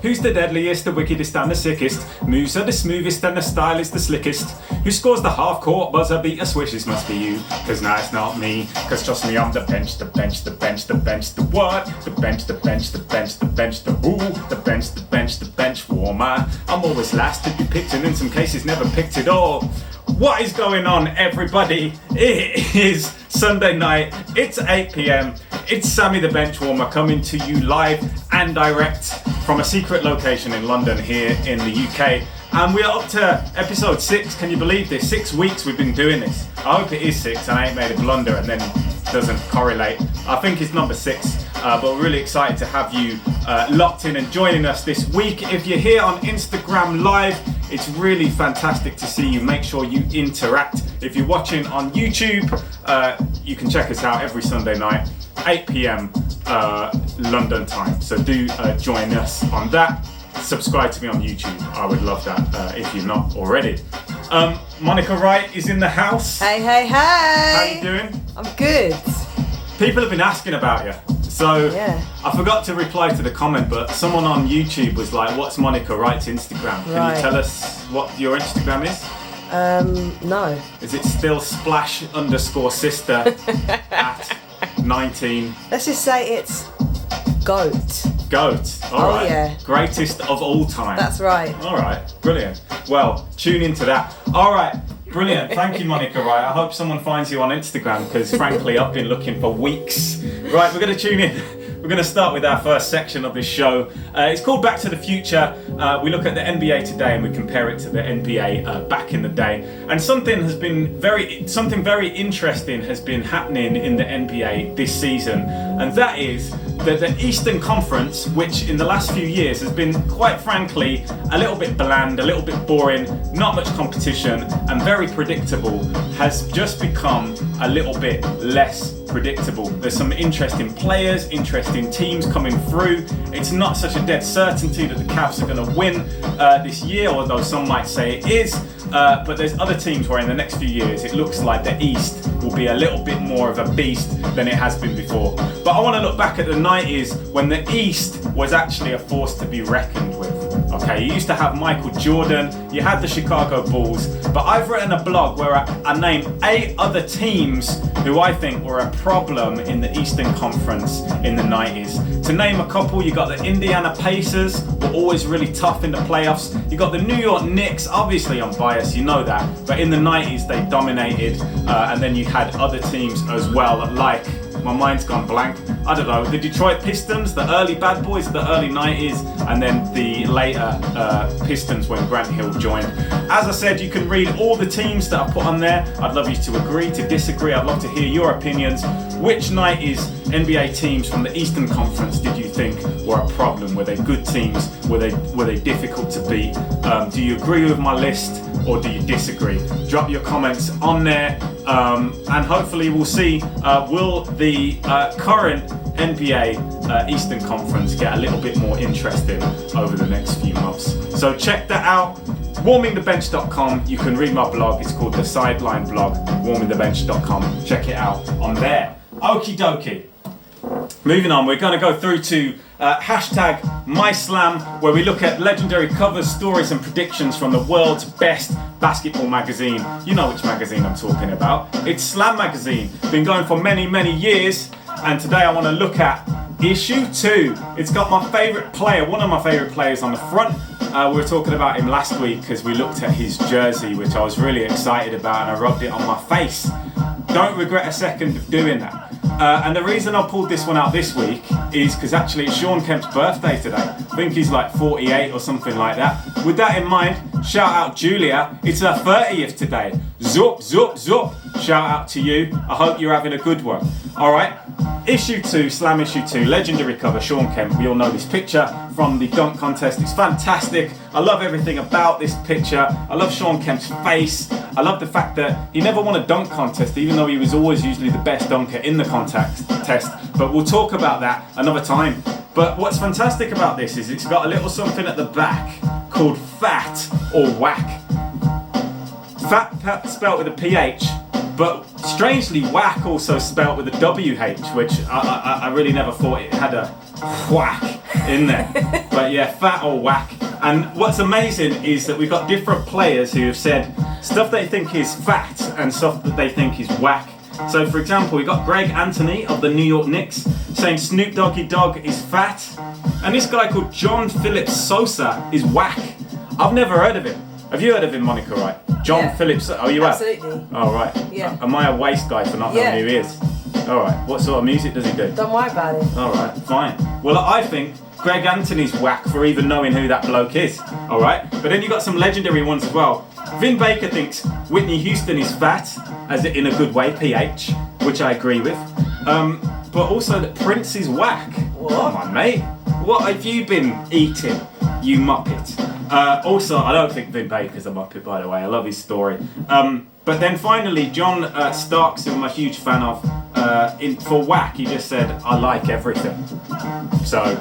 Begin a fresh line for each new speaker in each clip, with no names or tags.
Who's the deadliest, the wickedest and the sickest? Moves are the smoothest and the style is the slickest. Who scores the half-court buzzer beater swishes? Must be you, cause now it's not me. Cause trust me, I'm the bench, the bench, the bench, the bench, the what? The bench, the bench, the bench, the bench, the who? The bench, the bench, the bench warmer. I'm always last to be picked and in some cases never picked at all. What is going on, everybody? It is Sunday night, it's 8 p.m. It's Sammy the Benchwarmer coming to you live and direct from a secret location in London here in the UK. And we are up to episode 6, can you believe this? 6 weeks we've been doing this. I hope it is 6 and I ain't made a blunder and then doesn't correlate. I think it's number 6, but we're really excited to have you locked in and joining us this week. If you're here on Instagram Live, it's really fantastic to see you. Make sure you interact. If you're watching on YouTube, you can check us out every Sunday night, 8 p.m. London time. So do join us on that. Subscribe to me on YouTube. I would love that if you're not already. Monica Wright is in the house.
Hey, hey, hey!
How you doing?
I'm good.
People have been asking about you. So
Yeah.
I forgot to reply to the comment, but someone on YouTube was like, what's Monica Wright's Instagram? Can
Right.
you tell us what your Instagram is?
No.
Is it still splash_sister at 19?
Let's just say it's GOAT.
Goat. All right.
Yeah.
Greatest of all time.
That's right.
All right. Brilliant. Well, tune into that. All right. Brilliant. Thank you, Monica Wright. I hope someone finds you on Instagram because, frankly, I've been looking for weeks. Right, we're going to tune in. We're going to start with our first section of this show. It's called Back to the Future. We look at the NBA today and we compare it to the NBA back in the day. And something very interesting has been happening in the NBA this season, and that is that the Eastern Conference, which in the last few years has been, quite frankly, a little bit bland, a little bit boring, not much competition, and very predictable, has just become a little bit less predictable. There's some interesting players, interesting teams coming through. It's not such a dead certainty that the Cavs are going to win this year, although some might say it is. But there's other teams where in the next few years it looks like the East will be a little bit more of a beast than it has been before. But I want to look back at the 90s when the East was actually a force to be reckoned with. Okay, you used to have Michael Jordan, you had the Chicago Bulls, but I've written a blog where I named 8 other teams who I think were a problem in the Eastern Conference in the 90s. To name a couple, you got the Indiana Pacers, were always really tough in the playoffs. You got the New York Knicks, obviously I'm biased, you know that, but in the 90s they dominated, and then you had other teams as well, like, my mind's gone blank, I don't know, the Detroit Pistons, the early bad boys of the early 90s, and then the later Pistons when Grant Hill joined. As I said, you can read all the teams that I put on there. I'd love you to agree, to disagree. I'd love to hear your opinions. Which 90s NBA teams from the Eastern Conference did you think were a problem? Were they good teams? Were they difficult to beat? Do you agree with my list or do you disagree? Drop your comments on there, and hopefully we'll see, will the current NBA Eastern Conference get a little bit more interesting over the next few months. So check that out, warmingthebench.com. You can read my blog, it's called The Sideline Blog, warmingthebench.com. Check it out on there. Okie dokie. Moving on, we're going to go through to hashtag MySlam, where we look at legendary covers, stories and predictions from the world's best basketball magazine. You know which magazine I'm talking about. It's Slam Magazine. Been going for many, many years, and today I want to look at issue 2. It's got my favourite player, one of my favourite players on the front. We were talking about him last week because we looked at his jersey, which I was really excited about, and I rubbed it on my face. Don't regret a second of doing that. And the reason I pulled this one out this week is because actually it's Sean Kemp's birthday today. I think he's like 48 or something like that. With that in mind, shout out Julia. It's her 30th today. Zup, zup, zup. Shout out to you. I hope you're having a good one. All right. Issue 2, Slam Issue 2, legendary cover, Sean Kemp. We all know this picture from the dunk contest. It's fantastic. I love everything about this picture. I love Sean Kemp's face. I love the fact that he never won a dunk contest, even though he was always usually the best dunker in the contest. But we'll talk about that another time. But what's fantastic about this is it's got a little something at the back called FAT or whack. Fat spelt with a PH, but strangely whack also spelt with a WH, which I really never thought it had a whack in there. But yeah, fat or whack. And what's amazing is that we've got different players who have said stuff they think is fat and stuff that they think is whack. So for example, we've got Greg Anthony of the New York Knicks saying Snoop Doggy Dogg is fat. And this guy called John Philip Sosa is whack. I've never heard of him. Have you heard of him, Monica, right? John Phillips. Oh, you have?
Absolutely.
Oh, right.
Yeah.
Am I a waste guy for not knowing who he is? All right. What sort of music does he do?
Don't worry about it.
All right. Fine. Well, I think Greg Anthony's whack for even knowing who that bloke is. All right. But then you got some legendary ones as well. Vin Baker thinks Whitney Houston is fat, as in a good way, PH, which I agree with. But also that Prince is whack.
What?
Come on, mate. What have you been eating, you muppet? Also, I don't think Vin Baker's a muppet, by the way. I love his story. But then finally, John Starks, who I'm a huge fan of, for whack, he just said, I like everything. So,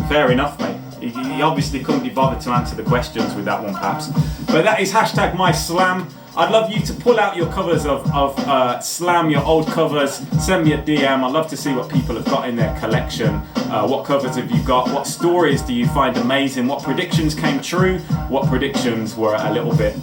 fair enough, mate. He obviously couldn't be bothered to answer the questions with that one, perhaps. But that is hashtag #MySlam. I'd love you to pull out your covers of Slam, your old covers. Send me a DM. I'd love to see what people have got in their collection. What covers have you got? What stories do you find amazing? What predictions came true? What predictions were a little bit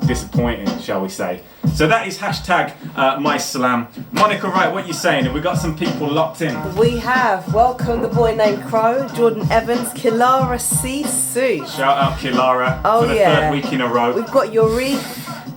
disappointing, shall we say? So that is hashtag #MySlam. Monica, right, what are you saying? Have we got some people locked in?
We have. Welcome the boy named Crow, Jordan Evans, Kilara Sisu.
Shout out Kilara for the third week in a row.
We've got Yuri,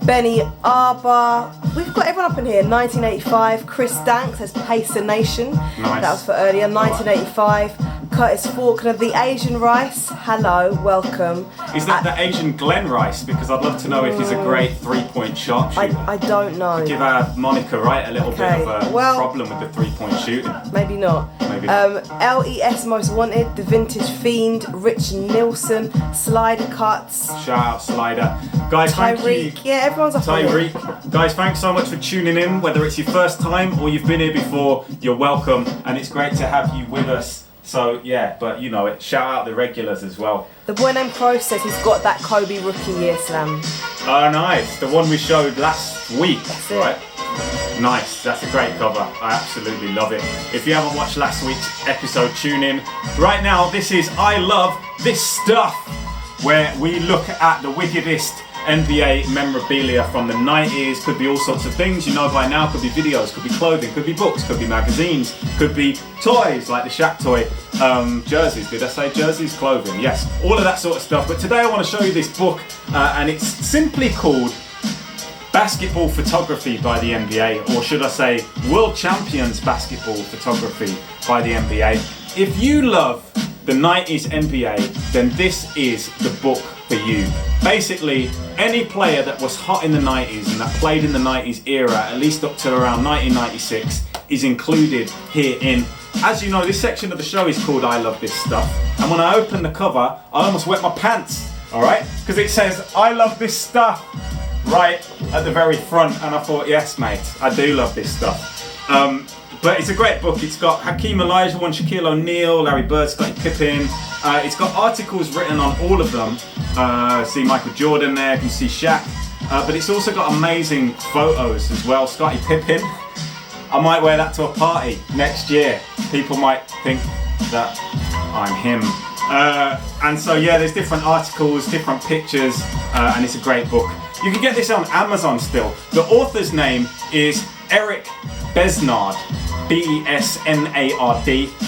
Benny Arba. We've got everyone up in here. 1985, Chris Dank says Pacer Nation.
Nice.
That was for earlier. 1985, Curtis Faulkner, The Asian Rice. Hello, welcome.
Is that the Asian Glenn Rice? Because I'd love to know if he's a great three-point sharpshooter.
I don't know.
Give our Monica, right, a little bit of a
well,
problem with the three-point shooting.
Maybe not.
Maybe not.
LES Most Wanted, The Vintage Fiend, Rich Nilsson, Slider Cuts.
Shout out Slider. Guys, thank you.
Tyreek. Yeah, everyone's up on it.
Tyreek. Guys, thanks so much for tuning in. Whether it's your first time or you've been here before, you're welcome. And it's great to have you with us. So, yeah, but you know it. Shout out the regulars as well.
The boy named Crow says he's got that Kobe Rookie Year Slam.
Oh, nice. The one we showed last week,
That's it.
right? Nice. That's a great cover. I absolutely love it. If you haven't watched last week's episode, tune in. Right now, this is I Love This Stuff, where we look at the wickedest NBA memorabilia from the 90s. Could be all sorts of things, you know by now. Could be videos, could be clothing, could be books, could be magazines, could be toys like the Shaq toy. Jerseys, did I say jerseys? Clothing, yes. All of that sort of stuff. But today I want to show you this book and it's simply called Basketball Photography by the NBA, or should I say World Champions Basketball Photography by the NBA. If you love the 90s NBA, then this is the book for you. Basically, any player that was hot in the 90s and that played in the 90s era, at least up to around 1996, is included herein. As you know, this section of the show is called I Love This Stuff. And when I opened the cover, I almost wet my pants, all right? Because it says, I love this stuff, right at the very front. And I thought, yes, mate, I do love this stuff. But it's a great book. It's got Hakeem Olajuwon, Shaquille O'Neal, Larry Bird, Scottie Pippen. It's got articles written on all of them. See Michael Jordan there, you can see Shaq. But it's also got amazing photos as well. Scottie Pippen. I might wear that to a party next year. People might think that I'm him. And so yeah, there's different articles, different pictures, and it's a great book. You can get this on Amazon still. The author's name is Eric Besnard. Besnard.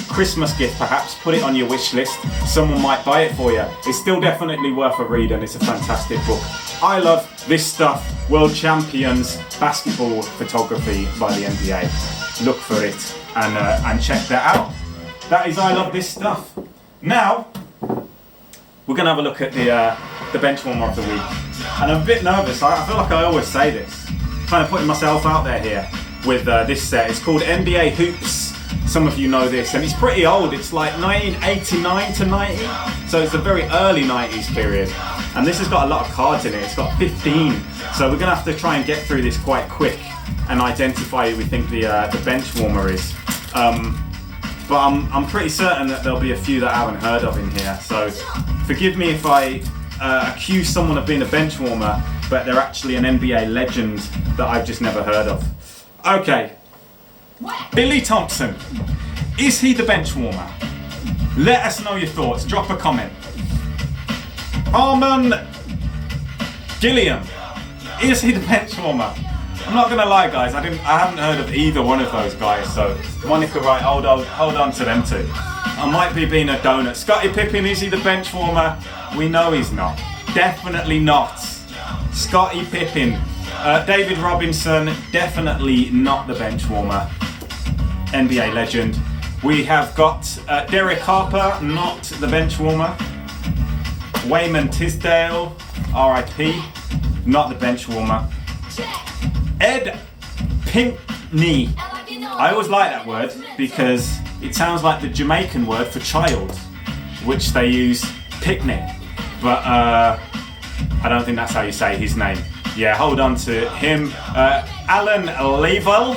Christmas gift perhaps, put it on your wish list. Someone might buy it for you. It's still definitely worth a read and it's a fantastic book. I Love This Stuff, World Champions Basketball Photography by the NBA. Look for it and check that out. That is I Love This Stuff. Now, we're going to have a look at the Benchwarmer of the week. And I'm a bit nervous. I feel like I always say this. Kind of putting myself out there here with this set. It's called NBA Hoops. Some of you know this, and it's pretty old. It's like 1989 to 90, so it's a very early 90s period. And this has got a lot of cards in it. It's got 15, so we're gonna have to try and get through this quite quick and identify who we think the Benchwarmer is. But I'm pretty certain that there'll be a few that I haven't heard of in here. So forgive me if I accuse someone of being a Benchwarmer, but they're actually an NBA legend that I've just never heard of. Okay, Billy Thompson. Is he the Benchwarmer? Let us know your thoughts. Drop a comment. Arman Gilliam. Is he the Benchwarmer? I'm not gonna lie, guys. I haven't heard of either one of those guys. So Monica Wright, hold on to them two. I might be being a donut. Scottie Pippen, is he the Benchwarmer? We know he's not. Definitely not. Scottie Pippen. David Robinson, definitely not the Benchwarmer. NBA legend. We have got Derek Harper, not the Benchwarmer. Wayman Tisdale, RIP, not the Benchwarmer. Ed Pinkney. I always like that word because it sounds like the Jamaican word for child, which they use picnic. But I don't think that's how you say his name. Yeah, hold on to him. Alan Level.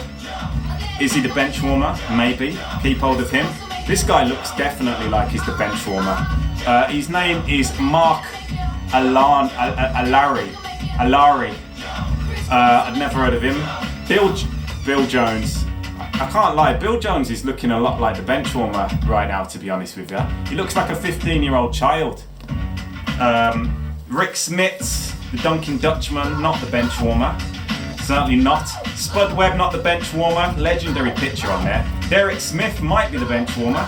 Is he the Benchwarmer? Maybe. Keep hold of him. This guy looks definitely like he's the Benchwarmer. His name is Mark Alari. I'd never heard of him. Bill Jones. I can't lie, Bill Jones is looking a lot like the Benchwarmer right now, to be honest with you. He looks like a 15-year-old child. Rick Smits, the Dunkin' Dutchman, not the Benchwarmer. Certainly not. Spud Webb, not the Benchwarmer. Legendary picture on there. Derek Smith might be the Benchwarmer.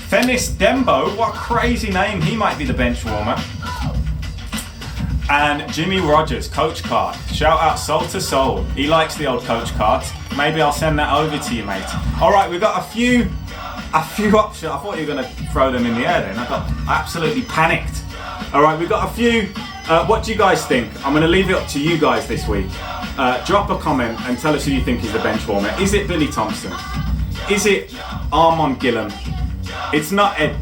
Fennis Dembo, what a crazy name. He might be the Benchwarmer. And Jimmy Rogers, coach card. Shout out Soul to Soul. He likes the old coach cards. Maybe I'll send that over to you, mate. All right, we've got a few options. I thought you were going to throw them in the air then. I got absolutely panicked. All right, we've got a few. What do you guys think? I'm going to leave it up to you guys this week. Drop a comment and tell us who you think is the Benchwarmer. Is it Billy Thompson? Is it Armon Gilliam? It's not Ed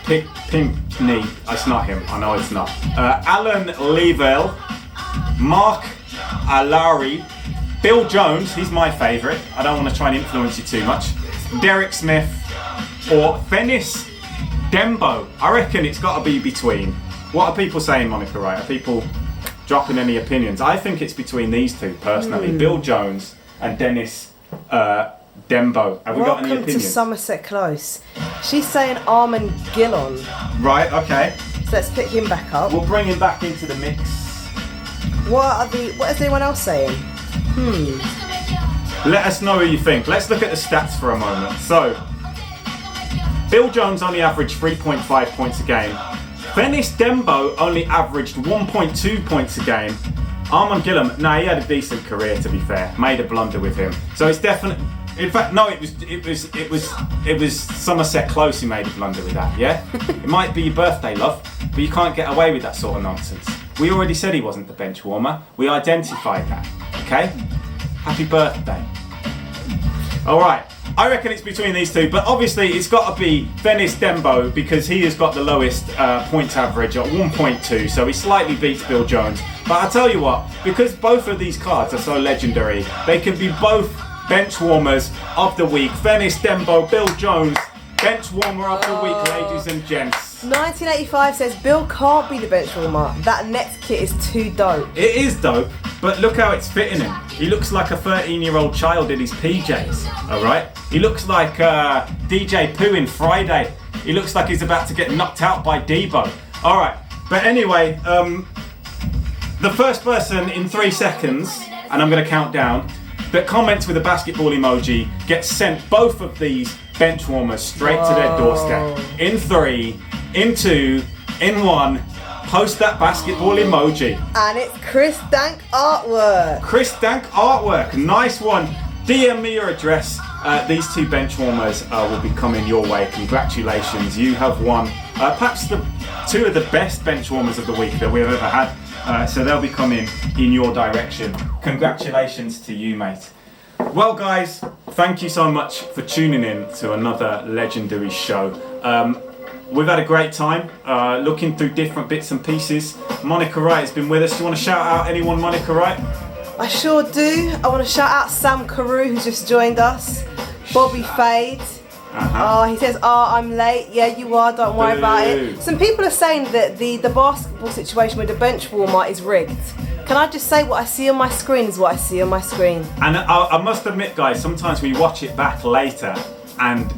Pinkney. It's not him. I know it's not. Alan Level, Mark Alari, Bill Jones. He's my favourite. I don't want to try and influence you too much. Derek Smith or Fennis Dembo. I reckon it's got to be between. What are people saying, Monica Wright? Are people dropping any opinions? I think it's between these two, personally. Bill Jones and Dennis Dembo. Have we got any opinions?
Welcome to Somerset Close. She's saying Armon Gillon.
Right, okay.
So let's pick him back up.
We'll bring him back into the mix.
What is anyone else saying?
Let us know who you think. Let's look at the stats for a moment. So, Bill Jones only averaged 3.5 points a game. Fennis Dembo only averaged 1.2 points a game. Armon Gilliam, he had a decent career, to be fair. Made a blunder with him. So it's definitely. In fact, no, it was Somerset Close who made a blunder with that. Yeah, it might be your birthday, love, but you can't get away with that sort of nonsense. We already said he wasn't the Benchwarmer. We identified that. Okay. Happy birthday. All right. I reckon it's between these two, but obviously it's got to be Fennis Dembo because he has got the lowest points average at 1.2, so he slightly beats Bill Jones. But I tell you what, because both of these cards are so legendary, they can be both Benchwarmers of the week. Fennis Dembo, Bill Jones, Benchwarmer of the week, ladies and gents.
1985 says Bill can't be the Benchwarmer. That Nets kit is too dope.
It is dope, but look how it's fitting him. He looks like a 13-year-old child in his PJs, alright? He looks like DJ Pooh in Friday. He looks like he's about to get knocked out by Debo. Alright, but anyway, the first person in 3 seconds, and I'm going to count down, that comments with a basketball emoji gets sent both of these Benchwarmers straight to their doorstep. In 3, in 2, in 1, post that basketball emoji.
And it's Chris Dank artwork.
Chris Dank artwork, nice one. DM me your address. These two Benchwarmers will be coming your way. Congratulations, you have won perhaps the 2 of the best Benchwarmers of the week that we've ever had. So they'll be coming in your direction. Congratulations to you, mate. Well, guys, thank you so much for tuning in to another legendary show. We've had a great time looking through different bits and pieces. Monica Wright has been with us. Do you want to shout out anyone, Monica Wright?
I sure do. I want to shout out Sam Carew, who's just joined us. Bobby Fade. He says, I'm late. Yeah, you are. Don't worry about it. Some people are saying that the basketball situation with the Benchwarmer is rigged. Can I just say what I see on my screen is what I see on my screen?
And I must admit, guys, sometimes we watch it back later and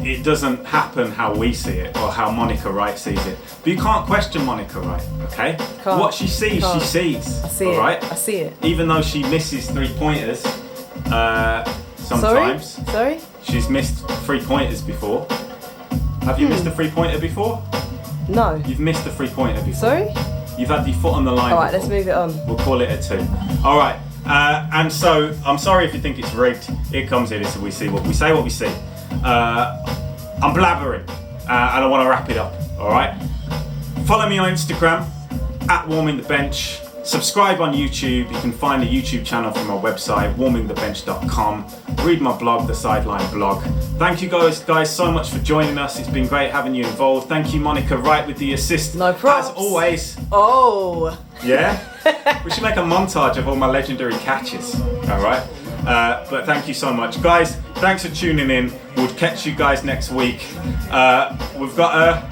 it doesn't happen how we see it or how Monica Wright sees it. But you can't question Monica Wright, okay?
Can't.
What she sees,
Can't.
she sees.
I see
all
it.
right?
I see it.
Even though she misses 3-pointers sometimes.
Sorry?
She's missed 3-pointers before. Have you missed a 3-pointer before?
No.
You've missed a 3-pointer before.
Sorry?
You've had your foot on the line.
Alright,
before.
let's move it on.
We'll call it a 2. All right. And so I'm sorry if you think it's rigged. Here comes it. So we see what we say. What we see. I'm blabbering, and I want to wrap it up. All right. Follow me on Instagram @warmingthebench. Subscribe on YouTube. You can find the YouTube channel from my website, warmingthebench.com. Read my blog, the Sideline blog. Thank you guys so much for joining us. It's been great having you involved. Thank you, Monica Wright, with the assist.
No props.
As always.
Oh.
Yeah? We should make a montage of all my legendary catches. All right? But thank you so much. Guys, thanks for tuning in. We'll catch you guys next week. We've got a...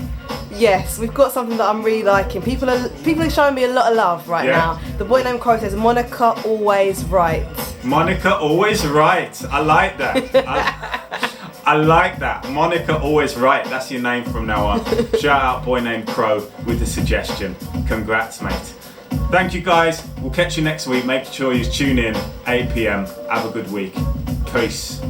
Yes, we've got something that I'm really liking. People are showing me a lot of love right now. The boy named Crow says, Monica always right.
Monica always right. I like that. I like that. Monica always right. That's your name from now on. Shout out boy named Crow with the suggestion. Congrats, mate. Thank you guys. We'll catch you next week. Make sure you tune in 8 p.m. Have a good week. Peace.